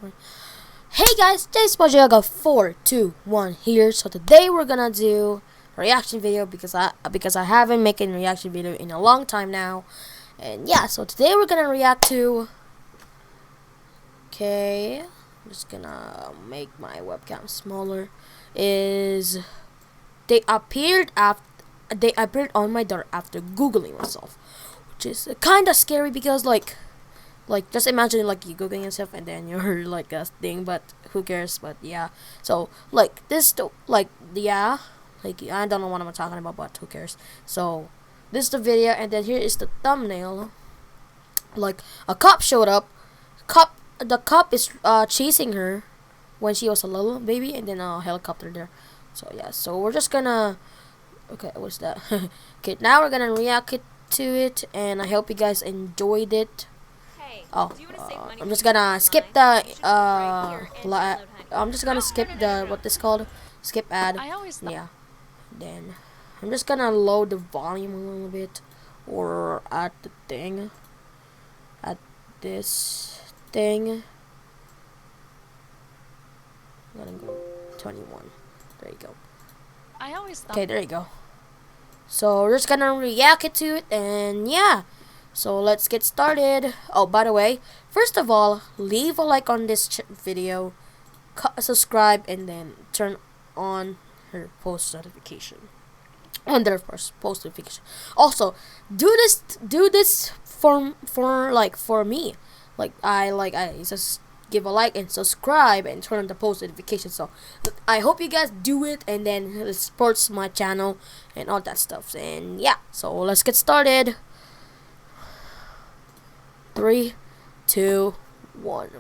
Hey guys, today's Spongebob 421 here. So today we're gonna do a reaction video because I haven't made a reaction video in a long time now. And yeah, so today we're gonna react to I'm just gonna make my webcam smaller. Is they appeared after they appeared on my door after googling myself, which is kinda scary because like just imagine like you googling yourself and then you're like a thing, but who cares? But yeah, so like like I don't know what I'm talking about, but who cares? So this is the video, and then here is the thumbnail. Like a cop showed up. The cop is chasing her when she was a little baby, and then a helicopter there. So yeah, so we're just gonna what's that? Okay, now we're gonna react to it, and I hope you guys enjoyed it. Oh, I'm just gonna skip the I'm just gonna skip the what this called, skip ad. Yeah, then I'm just gonna load the volume a little bit, or at the thing, at this thing. I'm gonna go 21. There you go. Okay, there you go. So we're just gonna react to it, and yeah. So let's get started. Oh, by the way, first of all, leave a like on this video, subscribe, and then turn on her post notification. On their first post notification. Also, do this for me. I just give a like and subscribe and turn on the post notification. So I hope you guys do it, and then it supports my channel and all that stuff. And yeah, so let's get started. 3, 2, 1.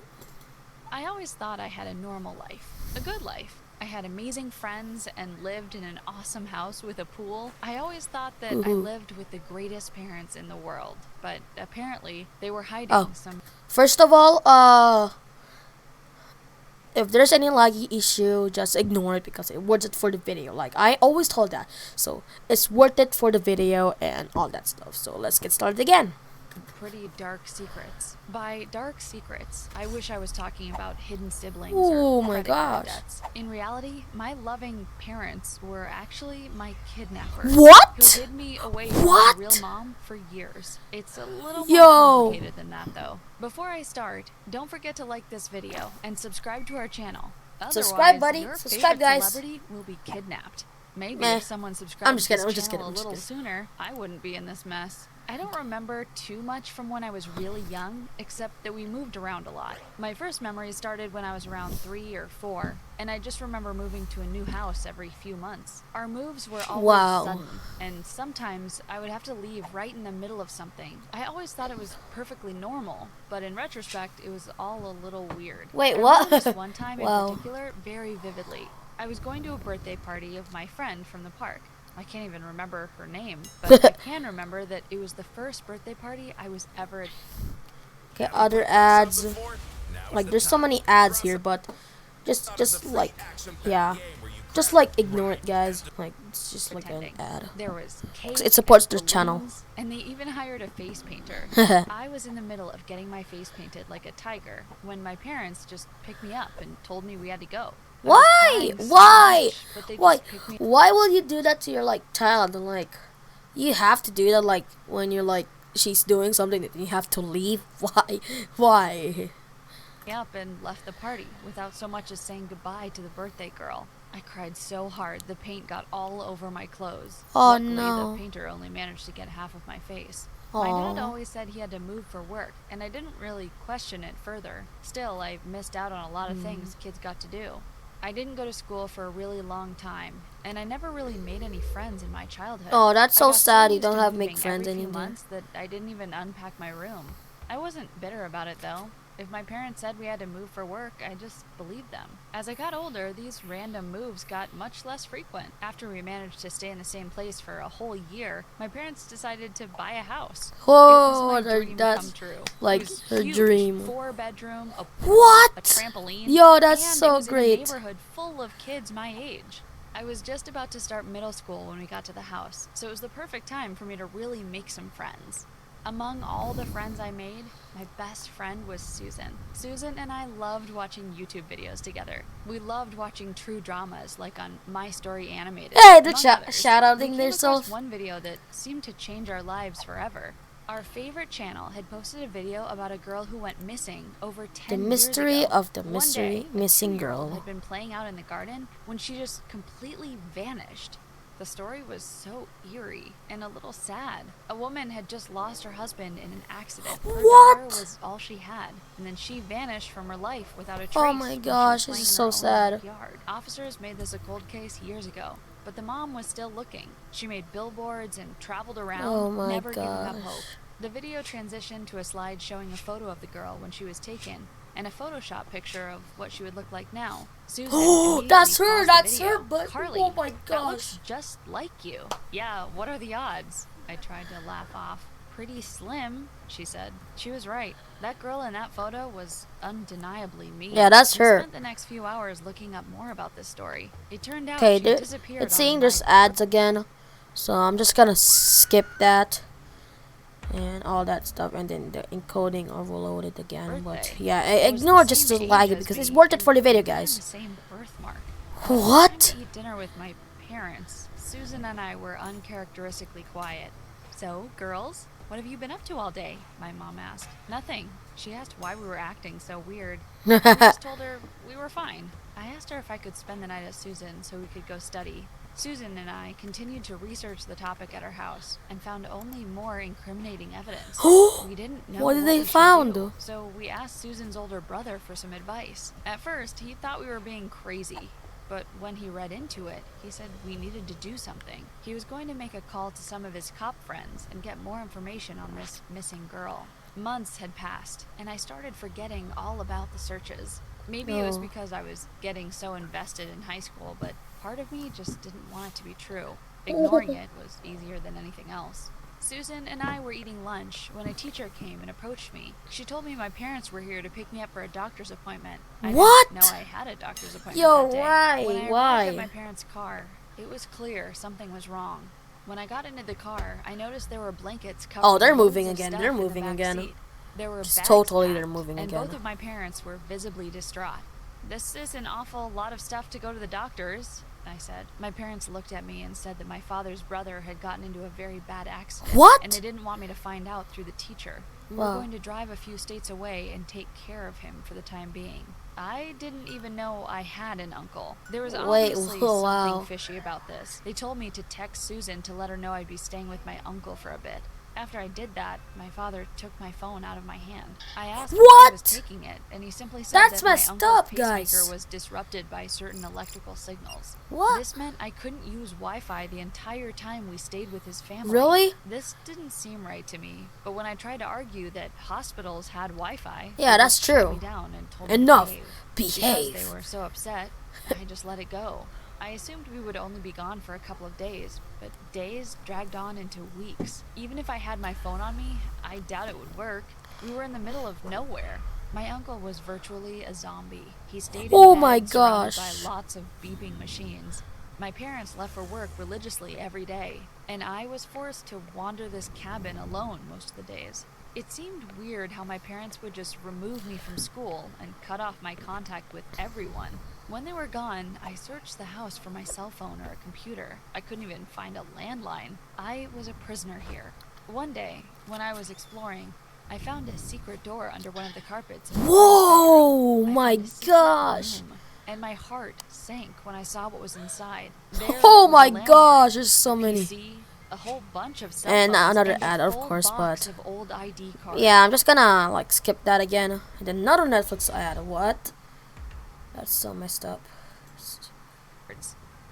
I always thought I had a normal life, a good life. I had amazing friends and lived in an awesome house with a pool. I always thought that I lived with the greatest parents in the world, but apparently they were hiding some. First of all, if there's any laggy issue, just ignore it because it worth it for the video. Like I always told that. So it's worth it for the video and all that stuff. So let's get started again. Pretty dark secrets. By dark secrets, I wish I was talking about hidden siblings Oh or my credit card gosh. debts. In reality, my loving parents were actually my kidnappers. What? Who hid me away from What? my real mom for years. It's a little more Yo. complicated than that, though. Before I start, don't forget to like this video and subscribe to our channel. Subscribe, Otherwise, buddy. your Subscribe, favorite guys. celebrity will be kidnapped. Maybe Meh. if someone subscribed to this channel a little kidding. sooner, I wouldn't be in this mess. I don't remember too much from when I was really young, except that we moved around a lot. My first memories started when I was around 3 or 4, and I just remember moving to a new house every few months. Our moves were always sudden, and sometimes I would have to leave right in the middle of something. I always thought it was perfectly normal, but in retrospect, it was all a little weird. Wait, I what? remember this one time in particular very vividly. I was going to a birthday party of my friend from the park. I can't even remember her name, but I can remember that it was the first birthday party I was ever at. Okay, other ads. Like there's so many ads here, but just like ignore it, guys. Like it's just like an ad. There was cake, It supports the balloons, channel. and they even hired a face painter. I was in the middle of getting my face painted like a tiger when my parents just picked me up and told me we had to go. Why? Why will you do that to your like child? And like, you have to do that like when you're like she's doing something that you have to leave. Why? Why? Up and left the party without so much as saying goodbye to the birthday girl. I cried so hard the paint got all over my clothes. Oh, Luckily, no. the painter only managed to get half of my face. Aw. My dad always said he had to move for work, and I didn't really question it further. Still, I missed out on a lot of things kids got to do. I didn't go to school for a really long time, and I never really made any friends in my childhood. Oh, that's so I got sad. You used don't to have moving make friends every few anymore. months that I didn't even unpack my room. I wasn't bitter about it, though. If my parents said we had to move for work, I just believed them. As I got older, these random moves got much less frequent. After we managed to stay in the same place for a whole year, my parents decided to buy a house. Whoa, it was my dream that's come true. like It was her huge, dream. 4-bedroom, a pool, What? a trampoline. Yo, that's and so it was great. in a neighborhood full of kids my age. I was just about to start middle school when we got to the house, so it was the perfect time for me to really make some friends. Among all the friends I made, my best friend was Susan. Susan and I loved watching YouTube videos together. We loved watching true dramas like on My Story Animated. Hey, they're shout-outing themselves. One video that seemed to change our lives forever. Our favorite channel had posted a video about a girl who went missing over 10 years ago. The mystery of the missing girl had been playing out in the garden when she just completely vanished. The story was so eerie and a little sad. A woman had just lost her husband in an accident. Her daughter was all she had, and then she vanished from her life without a trace. Oh my gosh, this is so sad. Officers made this a cold case years ago, but the mom was still looking. She made billboards and traveled around, never giving up hope. The video transitioned to a slide showing a photo of the girl when she was taken, and a Photoshop picture of what she would look like now. Susan, oh, that's her, but Carly, oh my gosh. That looks just like you. Yeah, what are the odds? I tried to laugh off. Pretty slim, she said. She was right. That girl in that photo was undeniably me. Yeah, that's her. I spent the next few hours looking up more about this story. It turned out she disappeared. It's saying there's ads again, so I'm just gonna skip that and all that stuff, and then the encoding overloaded again. But yeah, ignore just the lag because it's worth it for the video, guys. Same birthmark. What? I eat dinner with my parents. Susan and I were uncharacteristically quiet. So, girls, what have you been up to all day? My mom asked. Nothing. She asked why we were acting so weird. I just told her we were fine. I asked her if I could spend the night at Susan so we could go study. Susan and I continued to research the topic at our house and found only more incriminating evidence. We didn't know what did they found? So we asked Susan's older brother for some advice. At first, he thought we were being crazy, but when he read into it, he said we needed to do something. He was going to make a call to some of his cop friends and get more information on this missing girl. Months had passed, and I started forgetting all about the searches. Maybe it was because I was getting so invested in high school, but part of me just didn't want it to be true. Ignoring it was easier than anything else. Susan and I were eating lunch when a teacher came and approached me. She told me my parents were here to pick me up for a doctor's appointment. I didn't know I had a doctor's appointment that day. Why? When I arrived at my parents' car, it was clear something was wrong. When I got into the car, I noticed there were blankets covered. Oh, they're moving again. They're moving again. There were just totally they're moving and again. Both of my parents were visibly distraught. This is an awful lot of stuff to go to the doctor's, I said. My parents looked at me and said that my father's brother had gotten into a very bad accident. What? And they didn't want me to find out through the teacher. We were going to drive a few states away and take care of him for the time being. I didn't even know I had an uncle. There was obviously something fishy about this. They told me to text Susan to let her know I'd be staying with my uncle for a bit. After I did that, my father took my phone out of my hand. I asked why I was taking it, and he simply said that my uncle's pacemaker was disrupted by certain electrical signals. This meant I couldn't use Wi-Fi the entire time we stayed with his family. Really? This didn't seem right to me, but when I tried to argue that hospitals had Wi-Fi, yeah, that's true. Me down and told Enough. Me Behave. Because they were so upset, I just let it go. I assumed we would only be gone for a couple of days, but days dragged on into weeks. Even if I had my phone on me, I doubt it would work. We were in the middle of nowhere. My uncle was virtually a zombie. He stayed in bed surrounded by lots of beeping machines. My parents left for work religiously every day, and I was forced to wander this cabin alone most of the days. It seemed weird how my parents would just remove me from school and cut off my contact with everyone. When they were gone, I searched the house for my cell phone or a computer. I couldn't even find a landline. I was a prisoner here. One day, when I was exploring, I found a secret door under one of the carpets. Whoa, my gosh. And my heart sank when I saw what was inside. Oh my gosh, there's so many. A whole bunch of cell and phones another and ad, of course, but of old ID cards. yeah, I'm just gonna like skip that again. And then another Netflix ad. What? That's so messed up.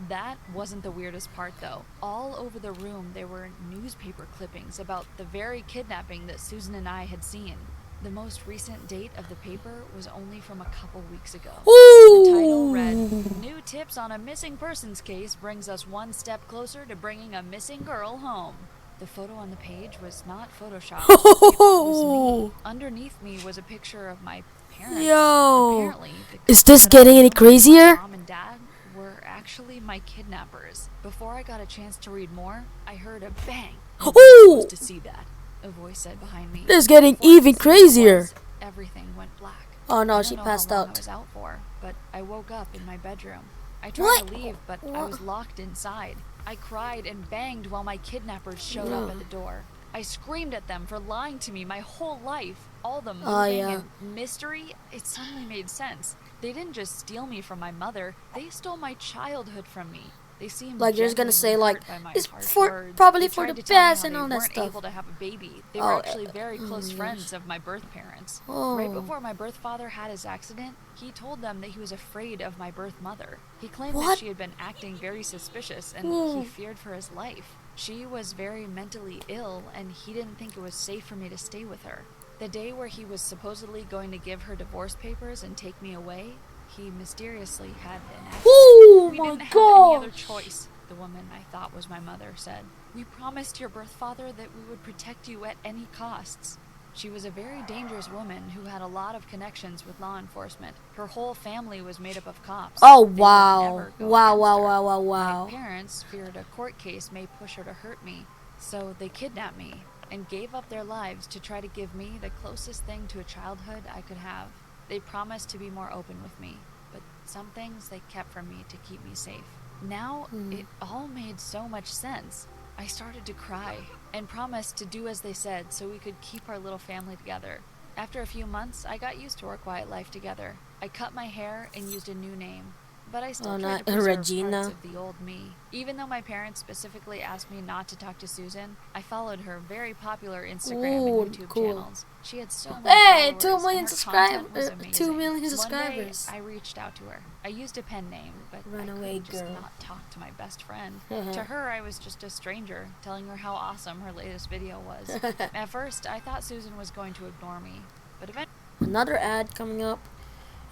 That wasn't the weirdest part, though. All over the room, there were newspaper clippings about the very kidnapping that Susan and I had seen. The most recent date of the paper was only from a couple weeks ago. Ooh. The title read, "New tips on a missing persons case brings us one step closer to bringing a missing girl home." The photo on the page was not photoshopped. It was me. Underneath me was a picture of my parents. Yo, apparently, is this getting any crazier? Mom and Dad were actually my kidnappers. Before I got a chance to read more, I heard a bang. Ooh. To see that. a voice said behind me. This is getting even crazier. Everything went black. Oh no, she passed out. I was out for, but I woke up in my bedroom. I tried to leave, but I was locked inside. I cried and banged while my kidnappers showed up at the door. I screamed at them for lying to me my whole life. All the moving and mystery, it suddenly made sense. They didn't just steal me from my mother, they stole my childhood from me. They seemed like you're just gonna say like it's probably for the best and all that stuff. They weren't able to have a baby. They were actually very close friends of my birth parents. Right before my birth father had his accident, he told them that he was afraid of my birth mother. He claimed that she had been acting very suspicious and he feared for his life. She was very mentally ill and he didn't think it was safe for me to stay with her. The day where he was supposedly going to give her divorce papers and take me away, he mysteriously had an accident. Oh we my didn't have God. any other choice, the woman I thought was my mother said. We promised your birth father that we would protect you at any costs. She was a very dangerous woman who had a lot of connections with law enforcement. Her whole family was made up of cops. Oh wow. Wow. My parents feared a court case may push her to hurt me, so they kidnapped me and gave up their lives to try to give me the closest thing to a childhood I could have. They promised to be more open with me, but some things they kept from me to keep me safe. Now, it all made so much sense. I started to cry and promised to do as they said so we could keep our little family together. After a few months, I got used to our quiet life together. I cut my hair and used a new name, but I still tried to preserve parts of the old me. Even though my parents specifically asked me not to talk to Susan, I followed her very popular Instagram and YouTube channels. She had so many followers, 2 million subscribers. 2 million One subscribers. day, I reached out to her. I used a pen name, but I couldn't just not talk to my best friend. To her, I was just a stranger, telling her how awesome her latest video was. At first, I thought Susan was going to ignore me, but eventually... Another ad coming up.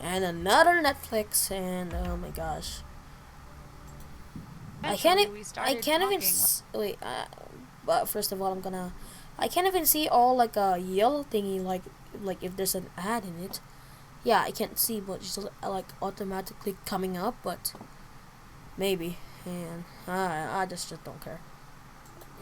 And another Netflix, and oh my gosh, I can't even wait. But first of all, I can't even see all like a yellow thingy, like if there's an ad in it. Yeah, I can't see, but it's just like automatically coming up. But maybe, and I just don't care.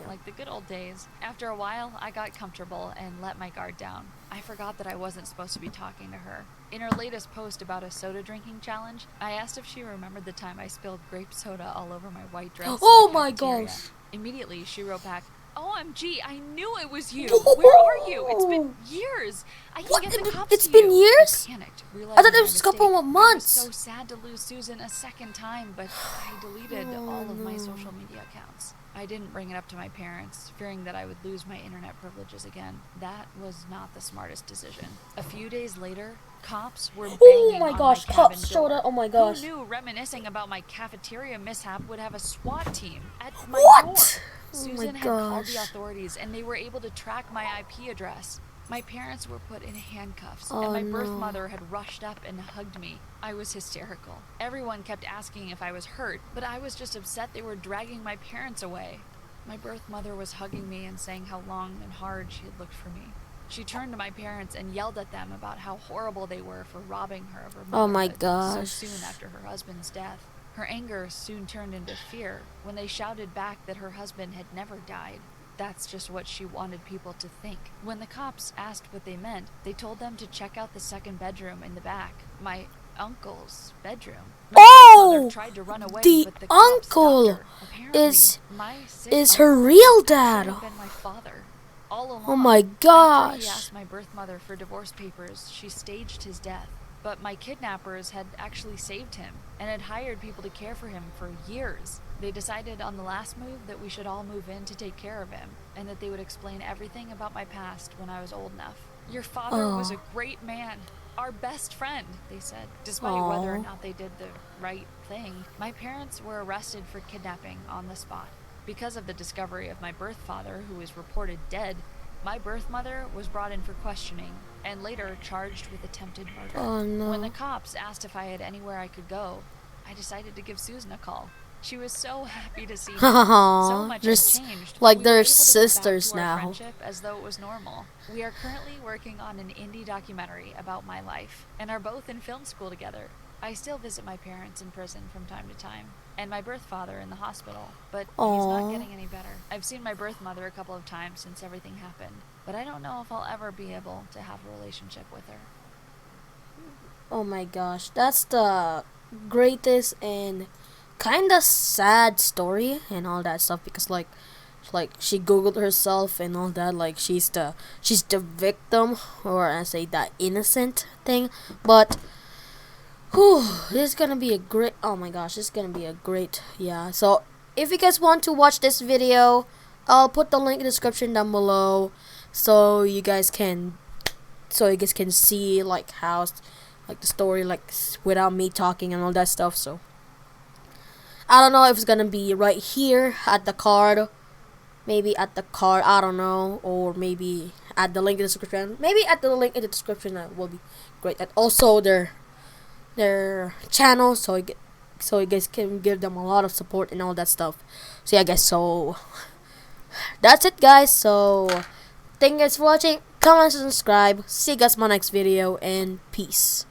Like the good old days. After a while, I got comfortable and let my guard down. I forgot that I wasn't supposed to be talking to her. In her latest post about a soda drinking challenge, I asked if she remembered the time I spilled grape soda all over my white dress. Oh my gosh. Immediately, she wrote back, "OMG, I knew it was you. Where are you? It's been years. I can get the cops It's been years? I panicked, I thought it was a couple of months. I was so sad to lose Susan a second time, but I deleted all of my social media accounts. I didn't bring it up to my parents, fearing that I would lose my internet privileges again. That was not the smartest decision. A few days later, cops were banging on my cabin door. Oh my gosh. Who knew reminiscing about my cafeteria mishap would have a SWAT team at my door? Susan had called the authorities, and they were able to track my IP address. My parents were put in handcuffs, and my birth mother had rushed up and hugged me. I was hysterical. Everyone kept asking if I was hurt, but I was just upset they were dragging my parents away. My birth mother was hugging me and saying how long and hard she had looked for me. She turned to my parents and yelled at them about how horrible they were for robbing her of her motherhood oh my gosh. so soon after her husband's death. Her anger soon turned into fear when they shouted back that her husband had never died. That's just what she wanted people to think. When the cops asked what they meant, they told them to check out the second bedroom in the back, my uncle's bedroom. My mother tried to run away, the but the uncle is her real dad. Been my father. All along, oh my after gosh. he asked my birth mother for divorce papers, she staged his death. But my kidnappers had actually saved him and had hired people to care for him for years. They decided on the last move that we should all move in to take care of him and that they would explain everything about my past when I was old enough. Your father was a great man, our best friend, they said. Despite whether or not they did the right thing, my parents were arrested for kidnapping on the spot. Because of the discovery of my birth father, who was reported dead, my birth mother was brought in for questioning and later charged with attempted murder. Oh no. When the cops asked if I had anywhere I could go, I decided to give Susan a call. She was so happy to see me. So much has changed. Like We they're were able to go back sisters to our now. friendship as though it was normal. We are currently working on an indie documentary about my life and are both in film school together. I still visit my parents in prison from time to time, and my birth father in the hospital, but Aww. he's not getting any better. I've seen my birth mother a couple of times since everything happened, but I don't know if I'll ever be able to have a relationship with her. Oh my gosh, that's the greatest and kind of sad story and all that stuff, because like she googled herself and all that, like she's the victim, or I say that innocent thing. But whew, this is gonna be a great, oh my gosh, this is gonna be a great, yeah. So if you guys want to watch this video, I'll put the link in the description down below, so you guys can see like how, like the story, like without me talking and all that stuff. So I don't know if it's gonna be right here at the card, maybe at the card, I don't know, or maybe at the link in the description. Maybe at the link in the description, that will be great. And also their channel, so you guys can give them a lot of support and all that stuff. So yeah, guys, so that's it, guys. So thank you guys for watching. Comment and subscribe. See you guys in my next video, and peace.